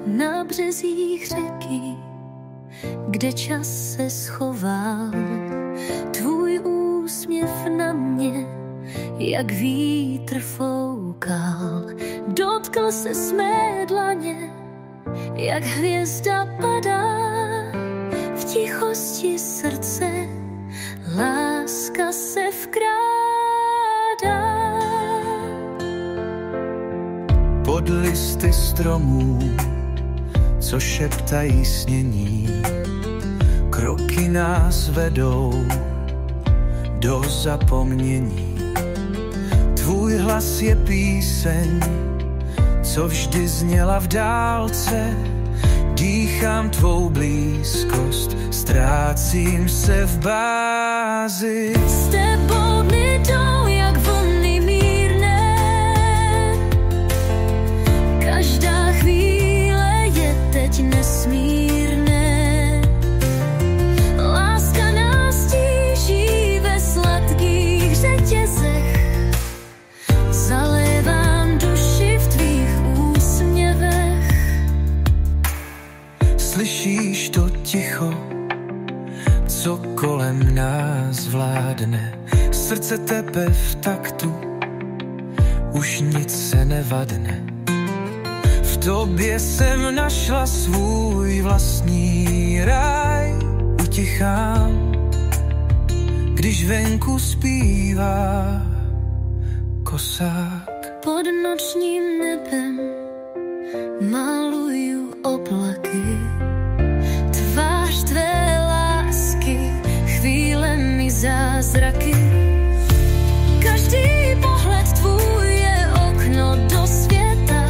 na březích řeky, kde čas se schoval. Tvůj úsměv na mě, jak vítr foukal. Dotkl se smé dlaně, jak hvězda padá. V tichosti srdce láska se vkrádá. Pod listy stromů, co šeptají snění, kroky nás vedou do zapomnění. Tvůj hlas je píseň, co vždy zněla v dálce. Dýchám tvou blízkost, ztrácím se v bázi. S tebou dny jdou jak vlny mírné, každá chvíle je teď nesmírné. Láska nás tíží ve sladkých řetězech, zalévám duši v tvých úsměvech. Slyšíš to ticho, co kolem nás vládne? Srdce tepe v taktu, už nic se nevadne. V tobě jsem našla svůj vlastní ráj. Utichám, když venku zpívá kosák. Pod nočním nebem maluju oblaky, tvář tvé lásky, chvílemi zázraky. Každý pohled tvůj je okno do světa,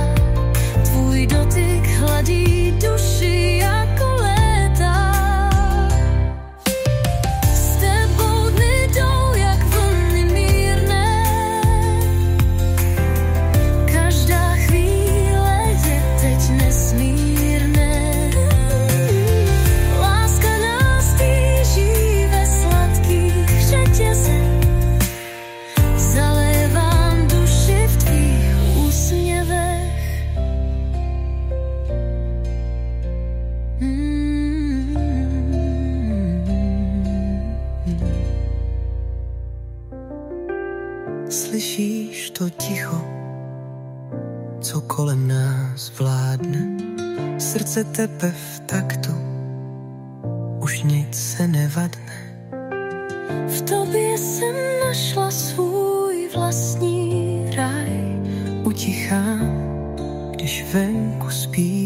tvůj dotyk hladí duši jako léta. S tebou dny jdou jak vlny mírné, každá chvíle je teď nesmírné. Láska nás tíží ve sladkých řetězech, zalévám duši v tvých úsměvech. Slyšíš to ticho, co kolem nás vládne? Srdce tepe v taktu, už nic se nevadne. V tobě jsem našla svůj vlastní ráj. Utichám, když venku spí